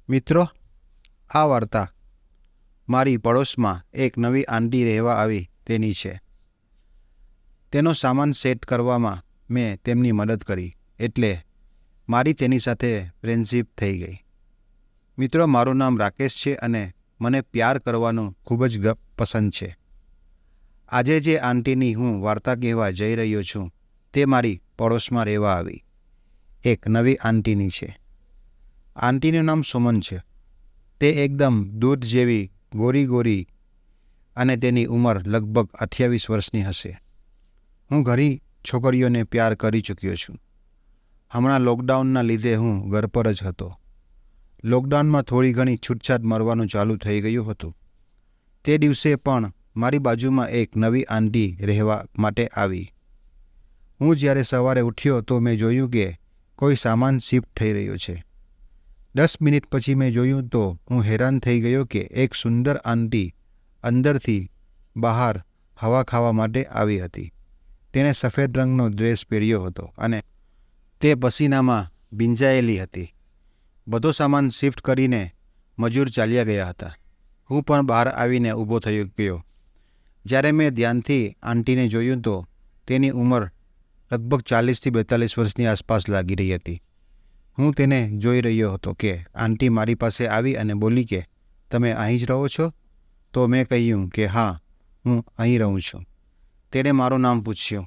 મિત્રો, આ વાર્તા મારી પડોશમાં એક નવી આંટી રહેવા આવી તેની છે. તેનો સામાન સેટ કરવામાં મેં તેમની મદદ કરી, એટલે મારી તેની સાથે ફ્રેન્ડશિપ થઈ ગઈ. મિત્રો, મારું નામ રાકેશ છે અને મને પ્યાર કરવાનું ખૂબ જ પસંદ છે. આજે જે આંટીની હું વાર્તા કહેવા જઈ રહ્યો છું તે મારી પડોશમાં રહેવા આવી એક નવી આંટીની છે. આંટીનું નામ સુમન છે. તે એકદમ દૂધ જેવી ગોરી અને તેની ઉંમર લગભગ 28 વર્ષની હશે. હું ઘણી છોકરીઓને પ્યાર કરી ચૂક્યો છું. હમણાં લોકડાઉનના લીધે હું ઘર પર જ હતો. લોકડાઉનમાં થોડી ઘણી છૂટછાટ મળવાનું ચાલુ થઈ ગયું હતું. તે દિવસે પણ મારી બાજુમાં એક નવી આંટી રહેવા માટે આવી. હું જ્યારે સવારે ઉઠ્યો તો મેં જોયું કે કોઈ સામાન શિફ્ટ થઈ રહ્યો છે. 10 મિનિટ પછી મેં જોયું તો હું હેરાન થઈ ગયો કે એક સુંદર આંટી અંદરથી બહાર હવા ખાવા માટે આવી હતી. તેણે સફેદ રંગનો ડ્રેસ પહેર્યો હતો અને તે પસીનામાં ભીંજાયેલી હતી. બધો સામાન શિફ્ટ કરીને મજૂર ચાલ્યા ગયા હતા. હું પણ બહાર આવીને ઊભો થઈ ગયો. જ્યારે મેં ધ્યાનથી આંટીને જોયું તો તેની ઉંમર લગભગ 40 થી 42 વર્ષની આસપાસ લાગી રહી હતી. હું તેને જોઈ રહ્યો હતો કે આંટી મારી પાસે આવી અને બોલી કે, "તમે અહીં જ રહો છો?" તો મેં કહ્યું કે હા, હું અહીં રહું છું. તેણે મારું નામ પૂછ્યું.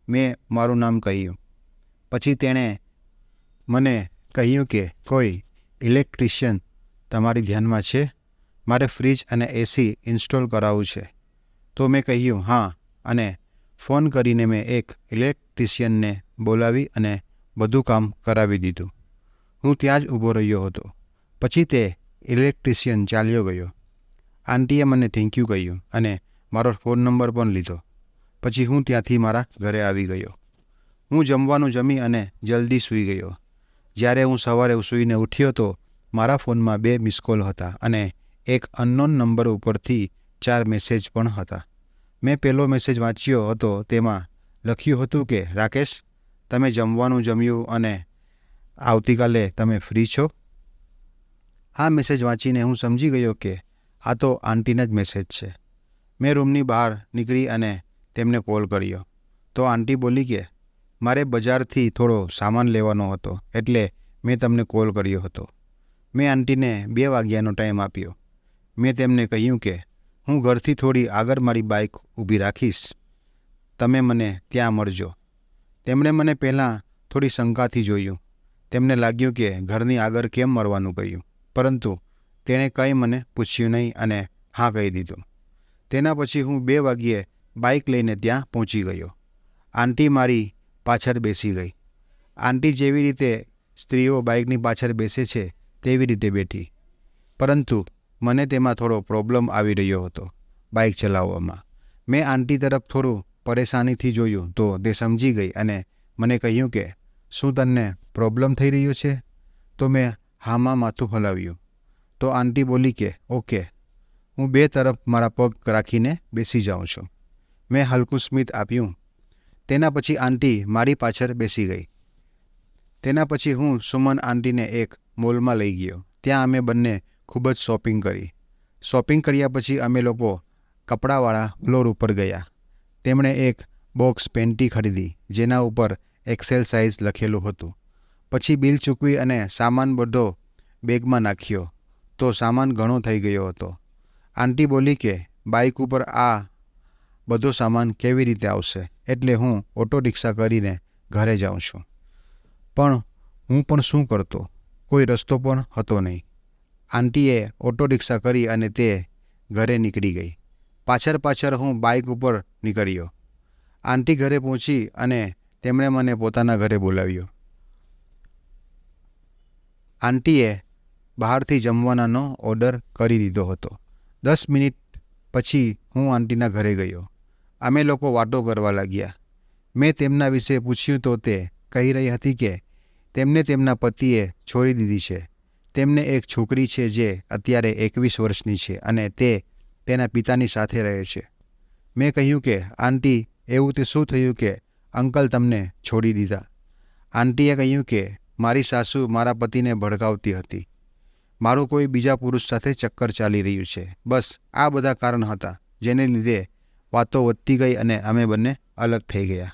મેં મારું નામ કહ્યું. પછી તેણે મને કહ્યું કે કોઈ ઇલેક્ટ્રિશિયન તમારી ધ્યાનમાં છે? મારે ફ્રીજ અને એસી ઇન્સ્ટોલ કરાવવું છે. તો મેં કહ્યું હા, અને ફોન કરીને મેં એક ઇલેક્ટ્રિશિયનને બોલાવી અને બધું કામ કરાવી દીધું. હું ત્યાં જ ઊભો રહ્યો હતો. પછી તે ઇલેક્ટ્રિશિયન ચાલ્યો ગયો. આંટીએ મને થેન્ક યુ કહ્યું અને મારો ફોન નંબર પણ લીધો. પછી હું ત્યાંથી મારા ઘરે આવી ગયો. હું જમવાનું જમી અને જલ્દી સૂઈ ગયો. જ્યારે હું સવારે સૂઈને ઉઠ્યો તો મારા ફોનમાં 2 મિસ કોલ હતા અને એક અનનોન નંબર ઉપરથી 4 મેસેજ પણ હતા. મેં પહેલો મેસેજ વાંચ્યો હતો. તેમાં લખ્યું હતું કે, "રાકેશ, તમે જમવાનું જમ્યું અને આવતીકાલે તમે ફ્રી છો?" આ મેસેજ વાંચીને હું સમજી ગયો કે આ તો આંટીના જ મેસેજ છે. મેં રૂમની બહાર નીકળી અને તેમને કોલ કર્યો. તો આંટી બોલી કે, "મારે બજારથી થોડો સામાન લેવાનો હતો, એટલે મેં તમને કોલ કર્યો હતો." મેં આંટીને 2 વાગ્યાનો ટાઈમ આપ્યો. મેં તેમને કહ્યું કે હું ઘરથી થોડી આગળ મારી બાઇક ઊભી રાખીશ, તમે મને ત્યાં મળજો. તેમણે મને પહેલાં થોડી શંકાથી જોયું. તેમને લાગ્યું કે ઘરની આગળ કેમ મળવાનું કહ્યું, પરંતુ તેણે કંઈ મને પૂછ્યું નહીં અને હા કહી દીધું. તેના પછી હું 2 વાગ્યે બાઇક લઈને ત્યાં પહોંચી ગયો. આંટી મારી પાછળ બેસી ગઈ. આંટી જેવી રીતે સ્ત્રીઓ બાઇકની પાછળ બેસે છે તેવી રીતે બેઠી. પરંતુ મને તેમાં થોડો પ્રોબ્લેમ આવી રહ્યો હતો બાઇક ચલાવવામાં. મેં આંટી તરફ થોડું પરેશાનીથી જોયું તો તે સમજી ગઈ અને મને કહ્યું કે, "શું તને પ્રોબ્લેમ થઈ રહ્યો છે?" તો મેં હામાં માથું હલાવ્યું. તો આંટી બોલી કે, "ઓકે, હું 2 તરફ મારા પગ રાખીને બેસી જાઉં છું." મેં હલકું સ્મિત આપ્યું. તેના પછી આંટી મારી પાછળ બેસી ગઈ. તેના પછી હું સુમન આંટીને એક મોલમાં લઈ ગયો. ત્યાં અમે બંને ખૂબ જ શોપિંગ કરી. શોપિંગ કર્યા પછી અમે લોકો કપડાવાળા ફ્લોર ઉપર ગયા. તેમણે એક બોક્સ પેન્ટી ખરીદી જેના ઉપર એક્સેલ સાઇઝ લખેલું હતું. પછી બિલ ચૂકવી અને સામાન બધો બેગમાં નાખ્યો તો સામાન ઘણો થઈ ગયો હતો. આંટી બોલી કે બાઇક ઉપર આ બધો સામાન કેવી રીતે આવશે, એટલે હું ઓટો રિક્ષા કરીને ઘરે જાઉં છું. પણ હું પણ શું કરતો? કોઈ રસ્તો પણ હતો નહીં. આંટીએ ઓટો રિક્ષા કરી અને તે ઘરે નીકળી ગઈ. પાછળ હું બાઇક ઉપર નીકળ્યો. આંટી ઘરે પહોંચી અને તેમણે મને પોતાના ઘરે બોલાવ્યો. આંટીએ બહારથી જમવાનાનો ઓર્ડર કરી દીધો હતો. 10 મિનિટ પછી હું આંટીના ઘરે ગયો. અમે લોકો વાતો કરવા લાગ્યા. મેં તેમના વિશે પૂછ્યું તો તે કહી રહી હતી કે તેમને તેમના પતિએ છોડી દીધી છે. તેમને એક છોકરી છે જે અત્યારે 21 વર્ષની છે અને તે તેના પિતાની સાથે રહે છે. મેં કહ્યું કે, "આંટી, એવું તે શું થયું કે અંકલ તમને છોડી દીધા?" આંટીએ કહ્યું કે મારી સાસુ મારા પતિને ભડકાવતી હતી. મારું કોઈ બીજા પુરુષ સાથે ચક્કર ચાલી રહ્યું છે. બસ આ બધા કારણ હતા જેને લીધે વાતો વધતી ગઈ અને અમે બંને અલગ થઈ ગયા.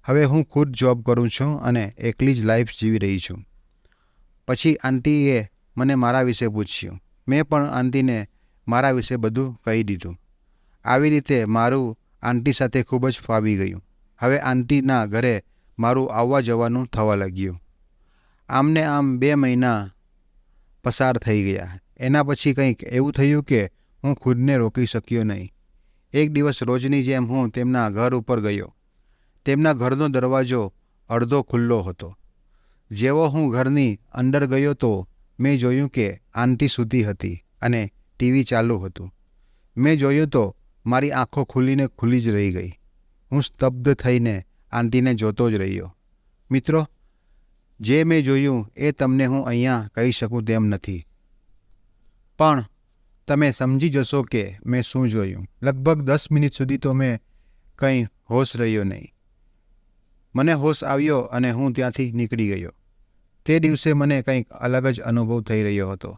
હવે હું ખુદ જોબ કરું છું અને એકલી જ લાઈફ જીવી રહી છું. પછી આંટીએ મને મારા વિશે પૂછ્યું. મેં પણ આંટીને મારા વિશે બધું કહી દીધું. આવી રીતે મારું આંટી સાથે ખૂબ જ ફાવી ગયું. હવે આંટીના ઘરે મારું આવવા જવાનું થવા લાગ્યું. આમને આમ 2 મહિના પસાર થઈ ગયા. એના પછી કંઈક એવું થયું કે હું ખુદને રોકી શક્યો નહીં. એક દિવસ રોજની જેમ હું તેમના ઘર ઉપર ગયો. તેમના ઘરનો દરવાજો અડધો ખુલ્લો હતો. જેવો હું ઘરની અંદર ગયો તો મેં જોયું કે આંટી સૂતી હતી અને ટીવી ચાલુ હતું. મેં જોયું તો મારી આંખો ખુલ્લી જ રહી ગઈ. હું સ્તબ્ધ થઈને આંટીને જોતો જ રહ્યો. મિત્રો, જે મેં જોયું એ તમને હું અહીંયા કહી શકું તેમ નથી, પણ તમે સમજી જશો કે મેં શું જોયું. લગભગ 10 મિનિટ સુધી તો મેં કંઈ હોશ રહ્યો નહીં. મને હોશ આવ્યો અને હું ત્યાંથી નીકળી ગયો. તે દિવસે મને કંઈક અલગ જ અનુભવ થઈ રહ્યો હતો.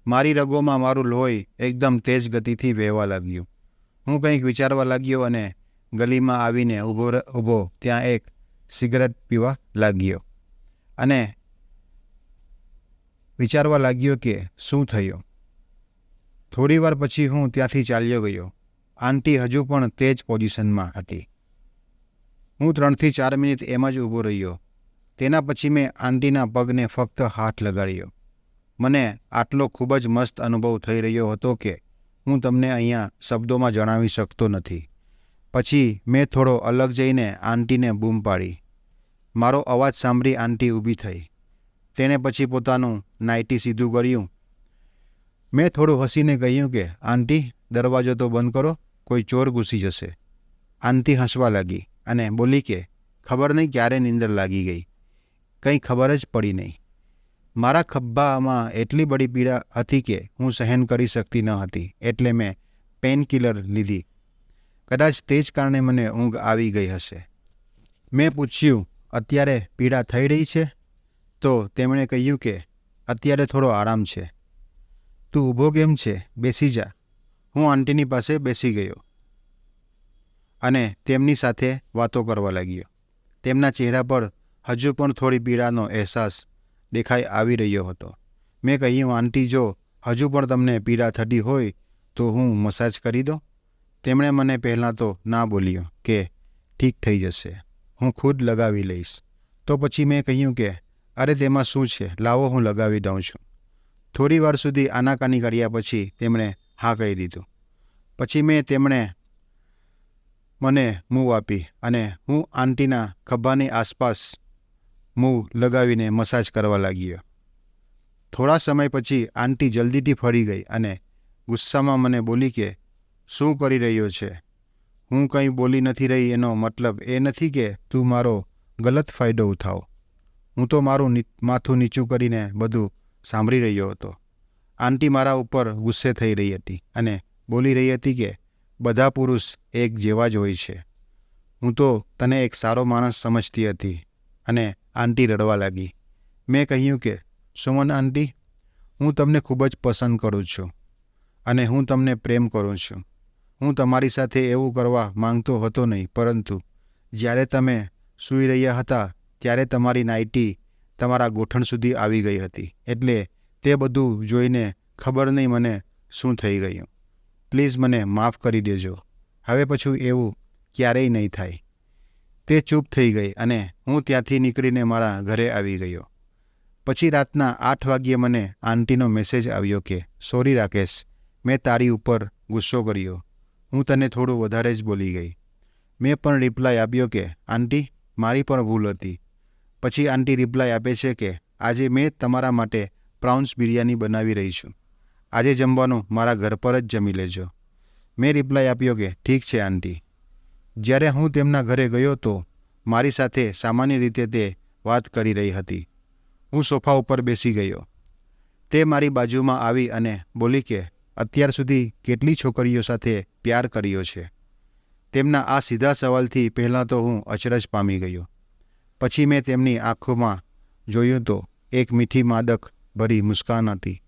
મારી રગોમાં મારું લોહી એકદમ તેજ ગતિથી વહેવા લાગ્યું. હું કંઈક વિચારવા લાગ્યો અને ગલીમાં આવીને ઊભો ત્યાં એક સિગરેટ પીવા લાગ્યો અને વિચારવા લાગ્યો કે શું થયું. થોડી વાર પછી હું ત્યાંથી ચાલ્યો ગયો. આંટી હજુ પણ તે જ પોઝિશનમાં હતી. હું 3 થી 4 મિનિટ એમ જ ઊભો રહ્યો. તેના પછી મેં આંટીના પગને ફક્ત હાથ લગાડ્યો. મને આટલો ખૂબ જ મસ્ત અનુભવ થઈ રહ્યો હતો કે હું તમને અહીંયા શબ્દોમાં જણાવી શકતો નથી. પછી મેં થોડો અલગ જઈને આંટીને બૂમ પાડી. મારો અવાજ સાંભળી આંટી ઊભી થઈ. તેણે પછી પોતાનું નાઇટી સીધું કર્યું. મેં થોડું હસીને કહ્યું કે આંટી, દરવાજો તો બંધ કરો, કોઈ ચોર ઘૂસી જશે. આંટી હસવા લાગી અને બોલી કે ખબર નહીં ક્યારે નીંદર લાગી ગઈ. કંઈ ખબર જ પડી નહીં. મારા ખભ્ભામાં એટલી બડી પીડા હતી કે હું સહન કરી શકતી ન હતી. એટલે મેં પેન કિલર લીધી. કદાચ તે જ કારણે મને ઊંઘ આવી ગઈ હશે. મેં પૂછ્યું, અત્યારે પીડા થઈ રહી છે? તો તેમણે કહ્યું કે અત્યારે થોડો આરામ છે. તું ઊભો કેમ છે? બેસી જા. હું આંટીની પાસે બેસી ગયો અને તેમની સાથે વાતો કરવા લાગ્યો. તેમના ચહેરા પર હજુ પણ થોડી પીડાનો અહેસાસ દેખાઈ આવી રહ્યો હતો. મેં કહ્યું, આંટી, જો હજુ પણ તમને પીડા થતી હોય તો હું મસાજ કરી દઉં? તેમણે મને પહેલાં તો ના બોલ્યો કે ઠીક થઈ જશે, હું ખુદ લગાવી લઈશ. તો પછી મેં કહ્યું કે અરે તેમાં શું છે, લાવો હું લગાવી દઉં છું. થોડી વાર સુધી આનાકાની કર્યા પછી તેમણે હા કહી દીધું. પછી તેમણે મને મૂવ આપી અને હું આંટીના ખભાની આસપાસ મૂવ લગાવીને મસાજ કરવા લાગ્યો. થોડા સમય પછી આંટી જલ્દીથી ફરી ગઈ અને ગુસ્સામાં મને બોલી કે શું કરી રહ્યો છે? હું કંઈ બોલી નથી રહી એનો મતલબ એ નથી કે તું મારો ગલત ફાયદો ઉઠાવ. હું તો મારું માથું નીચું કરીને બધું સાંભળી રહ્યો હતો. આંટી મારા ઉપર ગુસ્સે થઈ રહી હતી અને બોલી રહી હતી કે બધા પુરુષ એક જેવા જ હોય છે. હું તો તને એક સારો માણસ સમજતી હતી. અને આંટી રડવા લાગી. મેં કહ્યું કે સુમન આંટી, હું તમને ખૂબ જ પસંદ કરું છું અને હું તમને પ્રેમ કરું છું. હું તમારી સાથે એવું કરવા માંગતો હતો નહીં, પરંતુ જ્યારે તમે સૂઈ રહ્યા હતા ત્યારે તમારી નાઇટી તમારા ગોઠણ સુધી આવી ગઈ હતી. એટલે તે બધું જોઈને ખબર નહીં મને શું થઈ ગયું. પ્લીઝ મને માફ કરી દેજો. હવે પછી એવું ક્યારેય નહીં થાય. તે ચૂપ થઈ ગઈ અને હું ત્યાંથી નીકળીને મારા ઘરે આવી ગયો. પછી રાતના 8 વાગ્યે મને આંટીનો મેસેજ આવ્યો કે સોરી રાકેશ, મેં તારી ઉપર ગુસ્સો કર્યો. હું તને થોડું વધારે જ બોલી ગઈ. મેં પણ રિપ્લાય આપ્યો કે આંટી, મારી પણ ભૂલ હતી. પછી આંટી રિપ્લાય આપે છે કે આજે મેં તમારા માટે પ્રાઉન્સ બિરયાની બનાવી રહી છું. આજે જમવાનું મારા ઘર પર જ જમી લેજો. મેં રિપ્લાય આપ્યો કે ઠીક છે આંટી. જ્યારે હું તેમના ઘરે ગયો તો મારી સાથે સામાન્ય રીતે તે વાત કરી રહી હતી. હું સોફા ઉપર બેસી ગયો. તે મારી બાજુમાં આવી અને બોલી કે અત્યાર સુધી કેટલી છોકરીઓ સાથે પ્યાર કર્યો છે? તેમના આ સીધા સવાલથી પહેલાં તો હું અચરજ પામી ગયો. પછી મેં તેમની આંખોમાં જોયું તો એક મીઠી માદક ભરી મુસ્કાન હતી.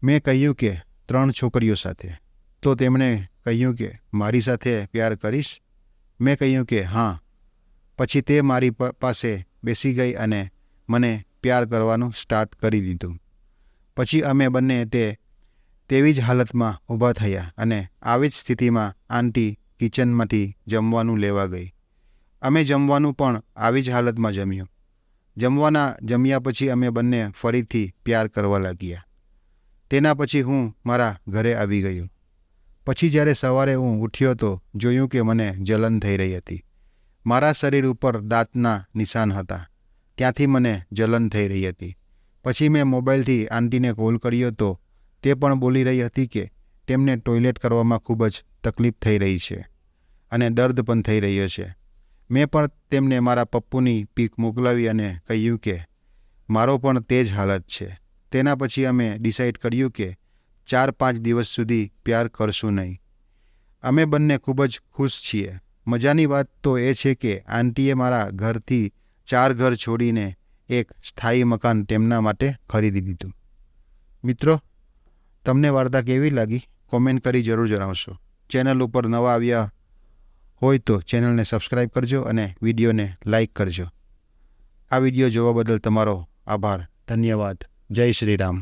મેં કહ્યું કે 3 છોકરીઓ સાથે. તો તેમણે કહ્યું કે મારી સાથે પ્યાર કરીશ? મેં કહ્યું કે હા. પછી તે મારી પાસે બેસી ગઈ અને મને પ્યાર કરવાનું સ્ટાર્ટ કરી દીધું. પછી અમે બંને તેવી જ હાલતમાં ઊભા થયા અને આવી જ સ્થિતિમાં આંટી કિચનમાંથી જમવાનું લેવા ગઈ. અમે જમવાનું પણ આવી જ હાલતમાં જમ્યું. જમ્યા પછી અમે બંને ફરીથી પ્યાર કરવા લાગ્યા. તેના પછી હું મારા ઘરે આવી ગયો. પછી જ્યારે સવારે હું ઉઠ્યો તો જોયું કે મને જલન થઈ રહી હતી. મારા શરીર ઉપર દાંતના નિશાન હતા. ત્યાંથી મને જલન થઈ રહી હતી. પછી મેં મોબાઈલથી આંટીને કોલ કર્યો તો તે પણ બોલી રહી હતી કે તેમને ટોયલેટ કરવામાં ખૂબ જ તકલીફ થઈ રહી છે અને દર્દ પણ થઈ રહ્યો છે. મેં પણ તેમને મારા પપ્પુની પીક મોકલાવી અને કહ્યું કે મારો પણ તે જ હાલત છે. તેના પછી અમે ડિસાઈડ કર્યું કે 4-5 દિવસ સુધી પ્યાર કરશું નહીં. અમે બંને ખૂબ જ ખુશ છીએ. મજાની વાત તો એ છે કે આંટીએ મારા ઘરથી 4 ઘર છોડીને એક સ્થાયી મકાન તેમના માટે ખરીદી દીધું. મિત્રો, તમને વાર્તા કેવી લાગી? કોમેન્ટ કરી જરૂર જણાવશો. ચેનલ ઉપર નવા આવ્યા હોય તો ચેનલને સબસ્ક્રાઈબ કરજો અને વિડીયોને લાઈક કરજો. આ વિડીયો જોવા બદલ તમારો આભાર. ધન્યવાદ. જય શ્રી રામ.